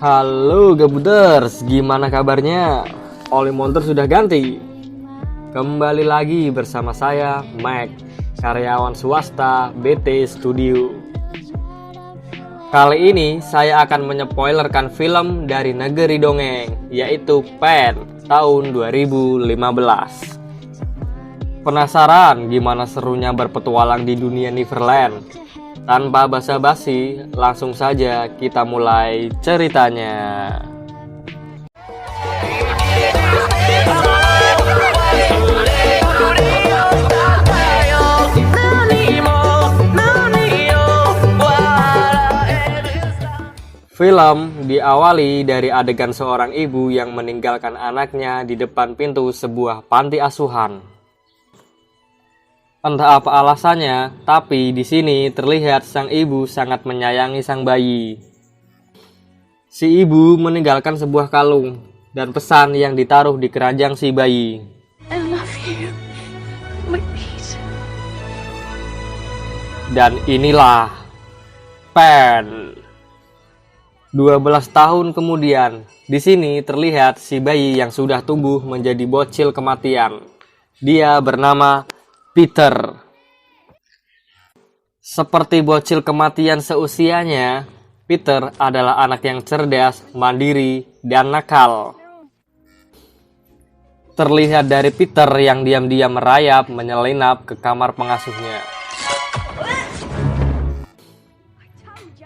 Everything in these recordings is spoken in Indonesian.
Halo Gabuters, gimana kabarnya? Oli Monster sudah ganti. Kembali lagi bersama saya, Mac, karyawan swasta BT Studio. Kali ini saya akan menyepoilerkan film dari negeri dongeng, yaitu Pen tahun 2015. Penasaran gimana serunya berpetualang di dunia Neverland? Tanpa basa-basi, langsung saja kita mulai ceritanya. Film diawali dari adegan seorang ibu yang meninggalkan anaknya di depan pintu sebuah panti asuhan. Entah apa alasannya, tapi di sini terlihat sang ibu sangat menyayangi sang bayi. Si ibu meninggalkan sebuah kalung dan pesan yang ditaruh di keranjang si bayi. I love you, my Pete. Dan inilah Pen. 12 tahun kemudian, di sini terlihat si bayi yang sudah tumbuh menjadi bocil kematian. Dia bernama Peter. Seperti bocil kematian seusianya, Peter adalah anak yang cerdas, mandiri, dan nakal. Terlihat dari Peter yang diam-diam merayap menyelinap ke kamar pengasuhnya.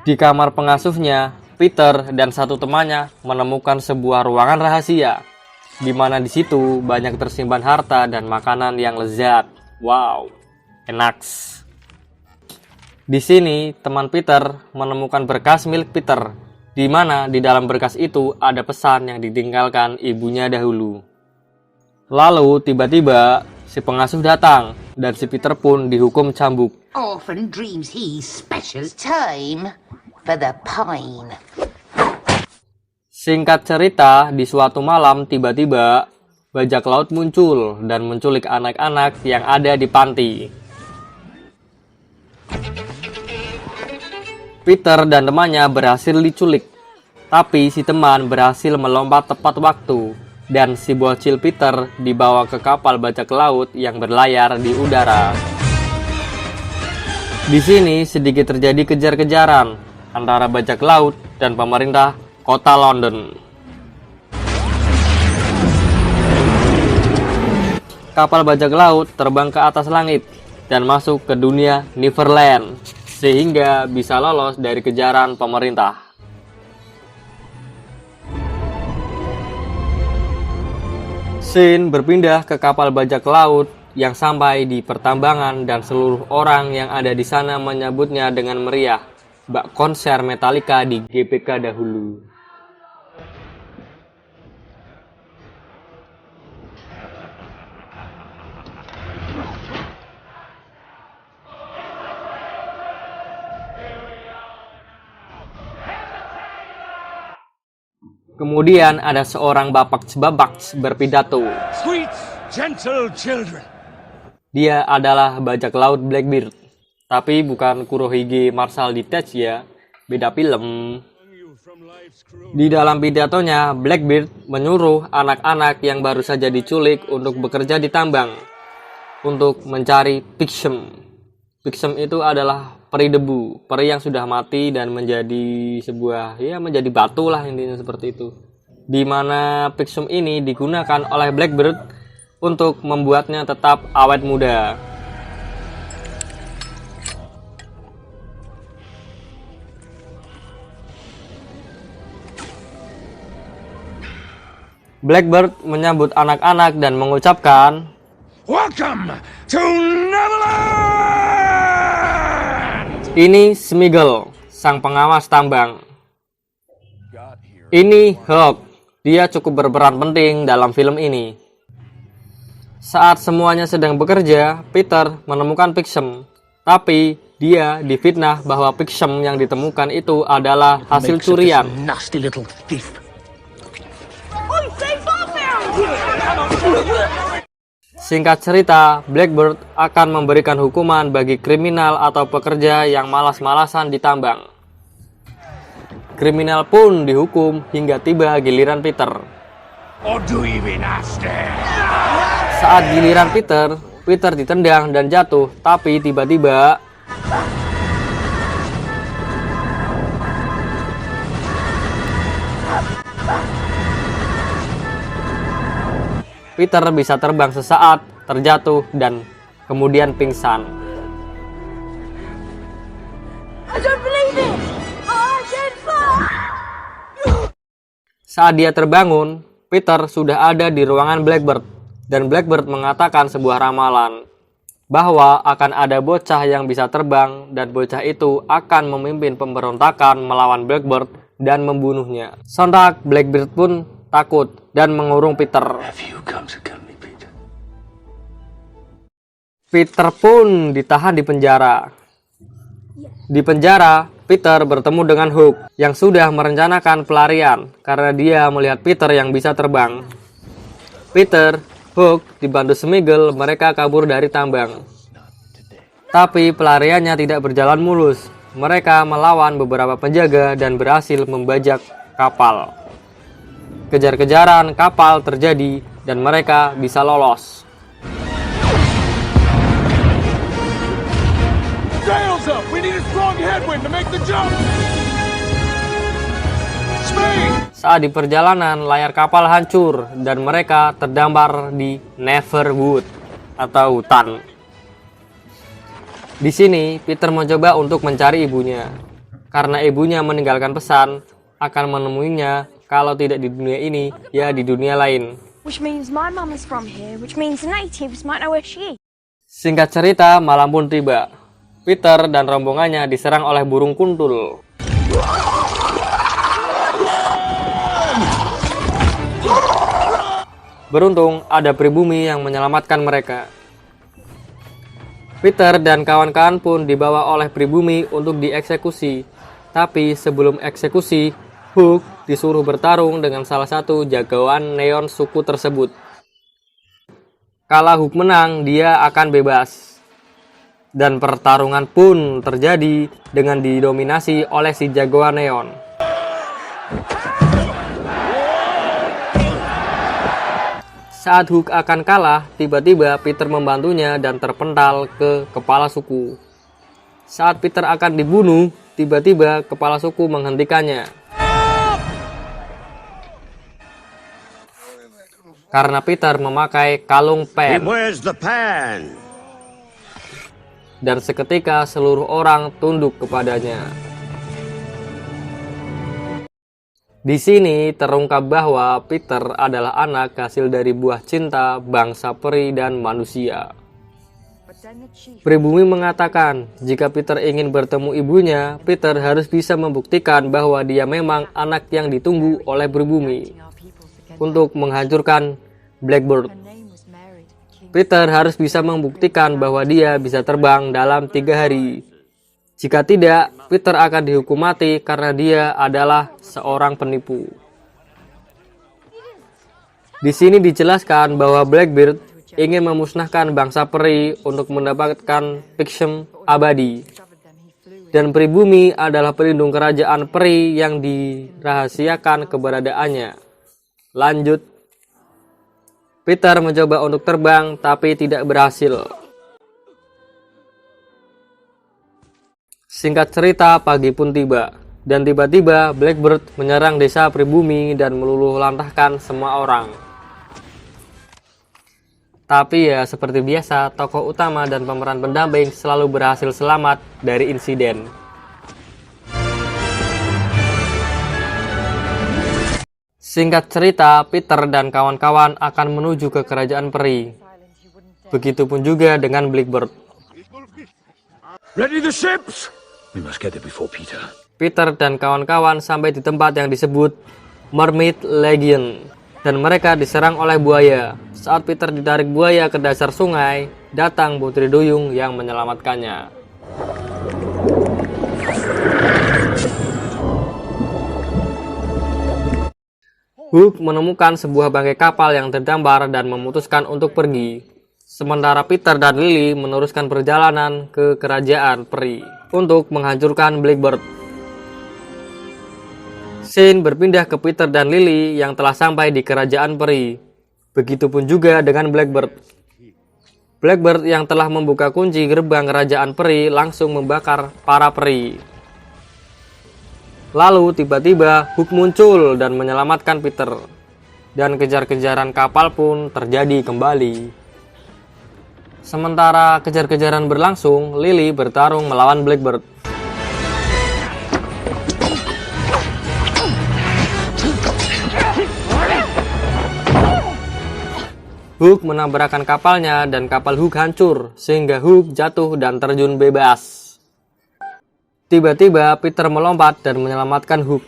Di kamar pengasuhnya, Peter dan satu temannya menemukan sebuah ruangan rahasia, di mana di situ banyak tersimpan harta dan makanan yang lezat. Wow, enak. Di sini teman Peter menemukan berkas milik Peter, di mana di dalam berkas itu ada pesan yang ditinggalkan ibunya dahulu. Lalu tiba-tiba si pengasuh datang dan si Peter pun dihukum cambuk. Often dreams he's special time for the pine. Singkat cerita, di suatu malam tiba-tiba bajak laut muncul dan menculik anak-anak yang ada di panti. Peter dan temannya berhasil diculik, tapi si teman berhasil melompat tepat waktu dan si bocil Peter dibawa ke kapal bajak laut yang berlayar di udara. Di sini sedikit terjadi kejar-kejaran antara bajak laut dan pemerintah kota London. Kapal bajak laut terbang ke atas langit dan masuk ke dunia Neverland sehingga bisa lolos dari kejaran pemerintah. Scene berpindah ke kapal bajak laut yang sampai di pertambangan dan seluruh orang yang ada di sana menyambutnya dengan meriah, bak konser Metallica di GBK dahulu. Kemudian ada seorang bapak berpidato. Sweet, gentle children. Dia adalah bajak laut Blackbeard. Tapi bukan Kurohige Marshall Detach ya, beda film. Di dalam pidatonya, Blackbeard menyuruh anak-anak yang baru saja diculik untuk bekerja di tambang untuk mencari Pixum. Pixum itu adalah peri debu, peri yang sudah mati dan menjadi sebuah, menjadi batu lah intinya seperti itu. Di mana Pixum ini digunakan oleh Blackbeard untuk membuatnya tetap awet muda. Blackbeard menyambut anak-anak dan mengucapkan, Welcome to Neverland! ini Smeagol, sang pengawas tambang. Ini Hawk, dia cukup berperan penting dalam film ini. Saat semuanya sedang bekerja, Peter menemukan Pixum. Tapi dia difitnah bahwa Pixum yang ditemukan itu adalah hasil curian. Nasty little thief. Singkat cerita, Blackbeard akan memberikan hukuman bagi kriminal atau pekerja yang malas-malasan di tambang. Kriminal pun dihukum hingga tiba giliran Peter. Or do you mean nasty? Saat giliran Peter, Peter ditendang dan jatuh, tapi tiba-tiba Peter bisa terbang sesaat, terjatuh, dan kemudian pingsan. I don't believe it! I did fall! Saat dia terbangun, Peter sudah ada di ruangan Blackbird, dan Blackbird mengatakan sebuah ramalan bahwa akan ada bocah yang bisa terbang, dan bocah itu akan memimpin pemberontakan melawan Blackbird dan membunuhnya. Sontak Blackbird pun takut dan mengurung Peter. Have you come to kill me, Peter? Peter pun ditahan di penjara. Di penjara, Peter bertemu dengan Hook yang sudah merencanakan pelarian karena dia melihat Peter yang bisa terbang. Peter, Hook, dibantu Smeagol, mereka kabur dari tambang. Tapi pelariannya tidak berjalan mulus. Mereka melawan beberapa penjaga dan berhasil membajak kapal. Kejar-kejaran kapal terjadi dan mereka bisa lolos. Sails up! We need a strong headwind to make the jump! Speed! Saat di perjalanan, layar kapal hancur dan mereka terdampar di Neverwood atau hutan. Di sini, Peter mencoba untuk mencari ibunya. Karena ibunya meninggalkan pesan akan menemuinya kalau tidak di dunia ini, ya di dunia lain. Which means my mum is from here, which means the natives might know where she is. Singkat cerita, malam pun tiba. Peter dan rombongannya diserang oleh burung kuntul. Beruntung ada pribumi yang menyelamatkan mereka. Peter dan kawan-kawan pun dibawa oleh pribumi untuk dieksekusi. Tapi sebelum eksekusi, Hook disuruh bertarung dengan salah satu jagoan neon suku tersebut. Kalau Hook menang, dia akan bebas. Dan pertarungan pun terjadi dengan didominasi oleh si jagoan neon. Saat Hook akan kalah, tiba-tiba Peter membantunya dan terpental ke kepala suku. Saat Peter akan dibunuh, tiba-tiba kepala suku menghentikannya. Karena Peter memakai kalung pen. Where's the pan? Dan seketika seluruh orang tunduk kepadanya. Di sini terungkap bahwa Peter adalah anak hasil dari buah cinta bangsa peri dan manusia. Pribumi mengatakan, jika Peter ingin bertemu ibunya, Peter harus bisa membuktikan bahwa dia memang anak yang ditunggu oleh pribumi untuk menghancurkan Blackbird. Peter harus bisa membuktikan bahwa dia bisa terbang dalam 3 hari. Jika tidak, Peter akan dihukum mati karena dia adalah seorang penipu. Di sini dijelaskan bahwa Blackbird ingin memusnahkan bangsa peri untuk mendapatkan fiction abadi. Dan pribumi adalah pelindung kerajaan peri yang dirahasiakan keberadaannya. Lanjut, Peter mencoba untuk terbang tapi tidak berhasil. Singkat cerita, pagi pun tiba, dan tiba-tiba Blackbird menyerang desa pribumi dan meluluh lantahkan semua orang. Tapi ya seperti biasa, tokoh utama dan pemeran pendamping selalu berhasil selamat dari insiden. Singkat cerita, Peter dan kawan-kawan akan menuju ke kerajaan peri. Begitupun juga dengan Blackbird. Ready the ships? We must get there before Peter. Peter dan kawan-kawan sampai di tempat yang disebut Mermaid Legion, dan mereka diserang oleh buaya. Saat Peter ditarik buaya ke dasar sungai, datang Putri Duyung yang menyelamatkannya. Hook menemukan sebuah bangkai kapal yang terdampar dan memutuskan untuk pergi. Sementara Peter dan Lily meneruskan perjalanan ke kerajaan peri untuk menghancurkan Blackbird. Shane berpindah ke Peter dan Lily yang telah sampai di kerajaan peri. Begitupun juga dengan Blackbird. Blackbird yang telah membuka kunci gerbang kerajaan peri langsung membakar para peri. Lalu tiba-tiba Hook muncul dan menyelamatkan Peter. Dan kejar-kejaran kapal pun terjadi kembali. Sementara kejar-kejaran berlangsung, Lily bertarung melawan Blackbird. Hook menabrakkan kapalnya dan kapal Hook hancur, sehingga Hook jatuh dan terjun bebas. Tiba-tiba Peter melompat dan menyelamatkan Hook,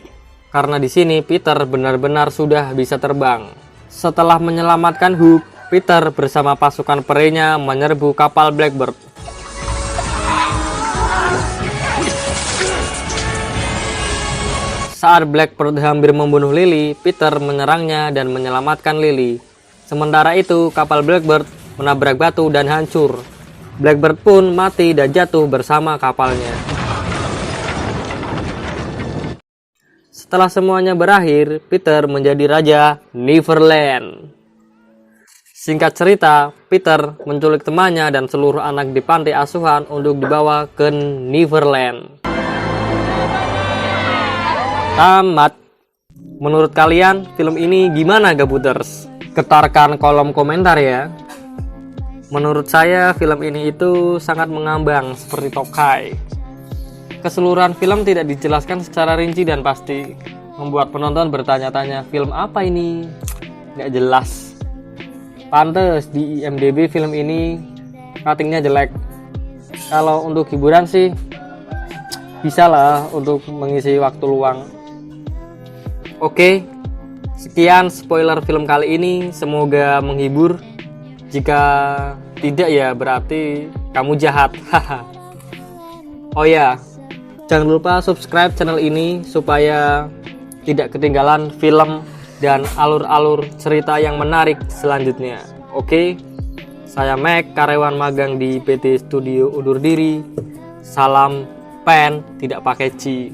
karena di sini Peter benar-benar sudah bisa terbang. Setelah menyelamatkan Hook, Peter bersama pasukan perinya menyerbu kapal Blackbird. Saat Blackbird hampir membunuh Lily, Peter menyerangnya dan menyelamatkan Lily. Sementara itu, kapal Blackbird menabrak batu dan hancur. Blackbird pun mati dan jatuh bersama kapalnya. Setelah semuanya berakhir, Peter menjadi raja Neverland. Singkat cerita, Peter menculik temannya dan seluruh anak di panti asuhan untuk dibawa ke Neverland. Tamat. Menurut kalian, film ini gimana, Gabuters? Ketarkan kolom komentar ya. Menurut saya film ini itu sangat mengambang seperti Tokai. Keseluruhan film tidak dijelaskan secara rinci dan pasti, membuat penonton bertanya-tanya, film apa ini? Nggak jelas. Pantes di IMDb film ini ratingnya jelek. Kalau untuk hiburan sih bisa lah untuk mengisi waktu luang. Oke, sekian spoiler film kali ini, semoga menghibur. Jika tidak ya berarti kamu jahat. Oh ya, jangan lupa subscribe channel ini supaya tidak ketinggalan film dan alur-alur cerita yang menarik selanjutnya. Oke, saya Mac, karyawan magang di PT Studio Undur Diri. Salam pen, tidak pakai ci.